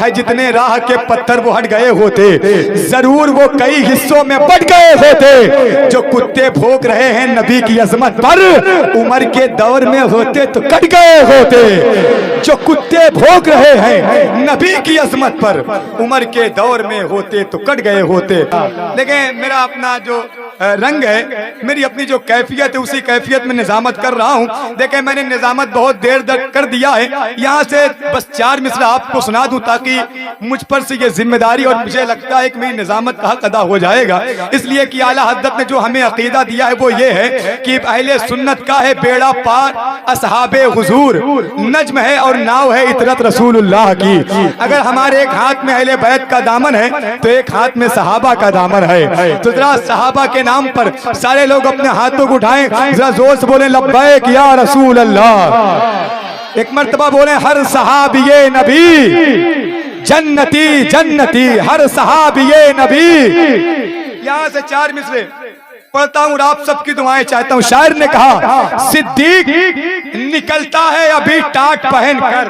है जितने राह के पत्थर वो हट गए होते, जरूर वो कई हिस्सों में बट गए होते। जो कुत्ते भौंक रहे हैं नबी की अजमत पर, उमर के दौर में होते तो कट गए होते। जो कुत्ते भौंक रहे हैं नबी की अजमत पर, उमर के दौर में होते तो कट गए होते। लेकिन मेरा अपना जो रंग है, मेरी अपनी जो कैफियत है, उसी कैफियत में निजामत कर रहा हूँ। देखें, मैंने निजामत बहुत देर तक कर दिया है। यहाँ से बस 4 मिसरा आपको सुना दूं ताकि मुझ पर से ये जिम्मेदारी, और मुझे लगता है कि मेरी निजामत का हक अदा हो जाएगा। इसलिए कि आला हज़रत ने जो हमें अकीदा दिया है वो ये है कि अहले सुन्नत का है बेड़ा पार, असहाबे हुजूर नज्म है और नाव है इतरत रसूलुल्लाह की। अगर हमारे एक हाथ में अहले बैत का दामन है तो एक हाथ में सहाबा का दामन है। तो जरा सहाबा के नाम पर सारे लोग अपने हाथों को उठाएं, जरा जोर से बोले लब्बैक या रसूल अल्लाह। एक मर्तबा बोले हर सहाबिये नबी जन्नती जन्नती, हर सहाबिये नबी। यहाँ से 4 मिसरे पढ़ता हूँ और आप सबकी दुआएं चाहता हूँ। शायर ने कहा सिद्दीक निकलता है अभी टाट पहन कर,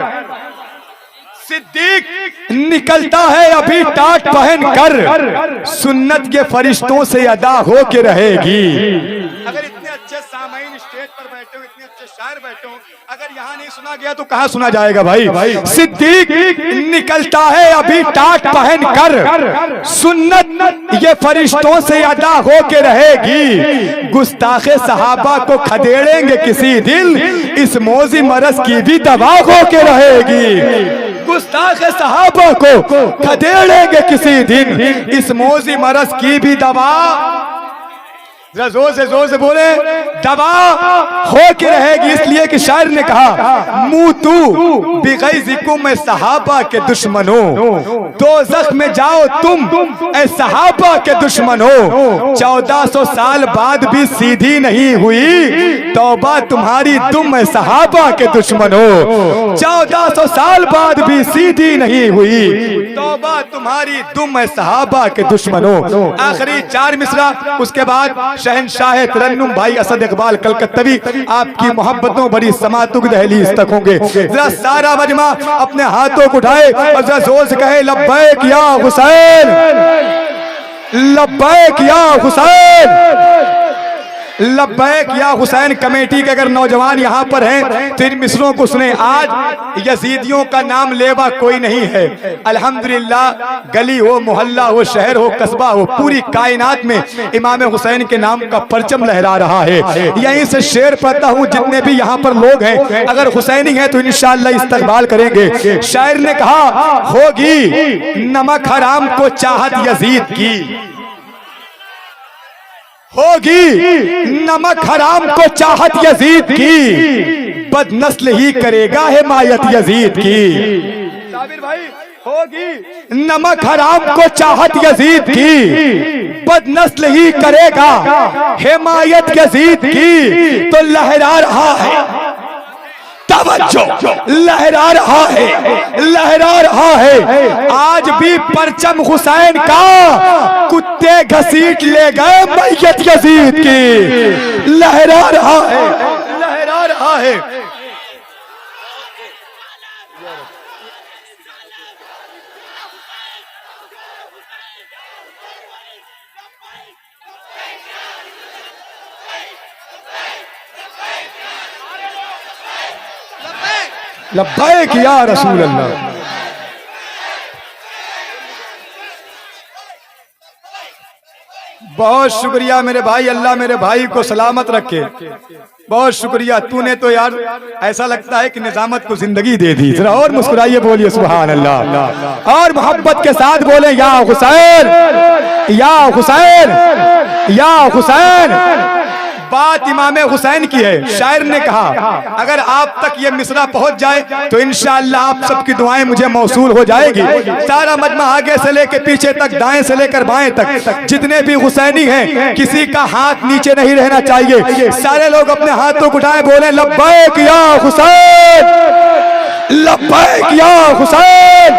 सिद्दीक निकलता है अभी टाट पहन कर, सुन्नत के फरिश्तों से अदा हो के रहेगी। अगर इतने अच्छे सामाइन स्टेज पर बैठे हो, इतने अच्छे शायर बैठे हो, अगर यहाँ नहीं सुना गया तो कहाँ सुना जाएगा भाई। सिद्दीक निकलता है अभी टाट पहन कर, सुन्नत ये फरिश्तों से अदा हो के रहेगी। गुस्ताखे सहाबा को खदेड़ेंगे किसी दिन, इस मौजी मरज की भी दवा हो के रहेगी। गुस्ताखे सहाबा को खदेड़ेंगे किसी दिन, इस मौजी मरज की भी दवा, जोर से बोले, दवा हो के रहेगी। इसलिए कि शायर ने कहा मूतू बिगैज़िकुम ए सहाबा के दुश्मनों, दोज़ख में जाओ तुम ए सहाबा के दुश्मनों। 1400 साल बाद भी सीधी नहीं हुई तौबा तुम्हारी तुम ए सहाबा के दुश्मनों। 1400 साल बाद भी सीधी नहीं हुई तौबा तुम्हारी तुम ए सहाबा के दुश्मनों। आखिरी 4 मिसरा, उसके बाद शहनशाह तरन्नुम भाई असद इकबाल कलकत्तवी आपकी मोहब्बतों बड़ी समातुक दहलीज तक होंगे। जरा सारा मजमा अपने हाथों को उठाए और जरा जोर से कहे लब्बैक या हुसैन, लब्बैक या हुसैन, लब्बैक या हुसैन। कमेटी के अगर नौजवान यहाँ पर हैं तो इन मिसरों को सुने। आज यजीदियों का नाम लेवा कोई नहीं है। अल्हम्दुलिल्लाह, गली हो, मोहल्ला हो, शहर हो, कस्बा हो, पूरी कायनात में इमाम हुसैन के नाम का परचम लहरा रहा है। यहीं से शेर पढ़ता हूँ, जितने भी यहाँ पर लोग हैं अगर हुसैनी हैं तो इंशाअल्लाह इस्तकबाल करेंगे। शायर ने कहा होगी नमक हराम को चाहत यजीद की, होगी नमक हराम को चाहत यजीद की, बदनस्ल ही करेगा हिमायत यजीद की। साबिर भाई, होगी नमक हराम को चाहत यजीद की, बदनस्ल ही करेगा हिमायत यजीद की। तो लहरा रहा है लहरा रहा है, लहरा रहा है आज भी परचम हुसैन का, कुत्ते घसीट ले गए मैयत यजीद की। लहरा रहा है, लहरा रहा है। लब्बैक या रसूल अल्लाह। बहुत शुक्रिया मेरे भाई, अल्लाह मेरे भाई को सलामत रखे। बहुत शुक्रिया, तूने तो यार ऐसा लगता है कि निजामत को जिंदगी दे दी। जरा और मुस्कुराइए, बोलिए सुभान अल्लाह, और मोहब्बत के साथ बोले या हुसैन, या हुसैन, या हुसैन। बात इमाम हुसैन की है। शायर ने कहा अगर आप तक ये मिसरा पहुंच जाए तो इंशाअल्लाह आप सबकी दुआएं मुझे मौसूल हो जाएगी। सारा मजमा आगे से लेकर पीछे तक, दाएं से लेकर बाएं तक, जितने भी हुसैनी हैं किसी का हाथ नीचे नहीं रहना चाहिए। सारे लोग अपने हाथों को उठाएं, बोले लब्बैक या हुसैन, लब्बैक या हुसैन।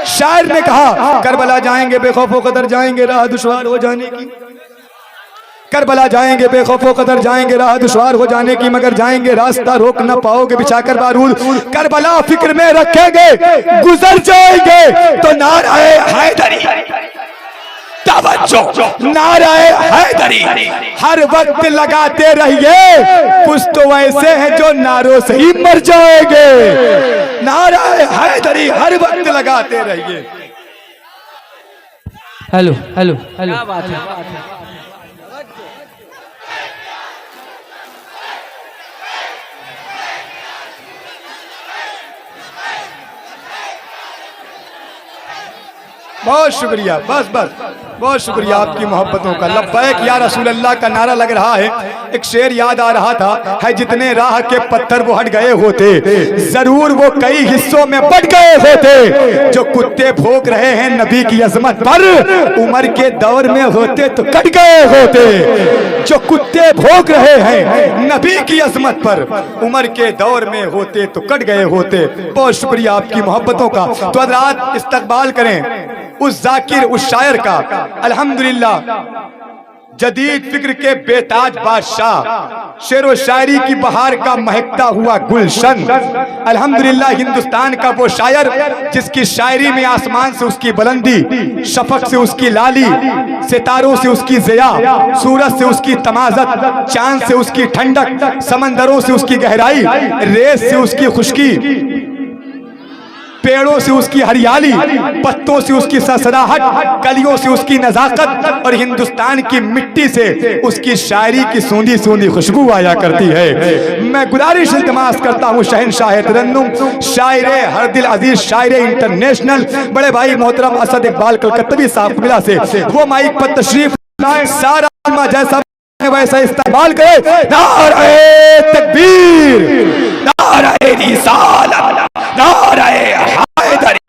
शायर ने कहा करबला जाएंगे बेखौफ कदर जाएंगे, राह दुश्वार हो जाने की। करबला जाएंगे बेखौफो कदर जाएंगे, राह दुश्वार हो जाने की मगर जाएंगे, रास्ता रोक न पाओगे बिछाकर बारूद। करबला फिक्र में रखेंगे गुजर जाएंगे तो नाराए हैदरी, नाराए हैदरी हर वक्त लगाते रहिए, कुछ तो वैसे हैं जो नारों से ही मर जाएंगे। नाराए हैदरी हर वक्त लगाते रहिए। हेलो हेलो हेलो, क्या बात है। बहुत शुक्रिया, बस बस बहुत शुक्रिया आपकी मोहब्बतों का। लब्बैक या रसूल अल्लाह का नारा लग रहा है। एक शेर याद आ रहा था, है जितने राह के पत्थर वो हट गए होते, जरूर वो कई हिस्सों में बट गए होते। जो कुत्ते भौंक रहे हैं नबी की अजमत पर, उमर के दौर में होते तो कट गए होते। जो कुत्ते भौंक रहे हैं नबी की अजमत पर, उमर के दौर में होते तो कट गए होते। बहुत शुक्रिया आपकी मोहब्बतों का। तो हज़रात इस्तकबाल करें उस जाकिर, उस शायर का। अल्हम्दुलिल्लाह जदीद फिक्र के बेताज बादशाह, शेरो शायरी की बहार का महकता हुआ गुलशन। अल्हम्दुलिल्लाह हिंदुस्तान का वो शायर जिसकी शायरी में आसमान से उसकी बुलंदी, शफक से उसकी लाली, सितारों से उसकी ज़िया, सूरज से उसकी तमाज़त, चांद से उसकी ठंडक, समंदरों से उसकी गहराई, रेत से उसकी खुश्की, पेड़ों से उसकी हरियाली, पत्तों से उसकी ससराहट, कलियों से उसकी नजाकत और हिंदुस्तान की मिट्टी से उसकी शायरी की सूंधी सूंधी खुशबू आया करती है। मैं गुजारिश इल्तिमास करता हूँ शहंशाह तरन्नुम, शायरे हर दिल अजीज, शायरे इंटरनेशनल बड़े भाई मोहतरम असद इकबाल कलकत्तवी साहब मिला से वो माइक पर तशरीफ लाए, सारा जैसा वैसा इस्तेमाल करे। नारे तकबीर, नारे रिसालत, नारे हैदरी।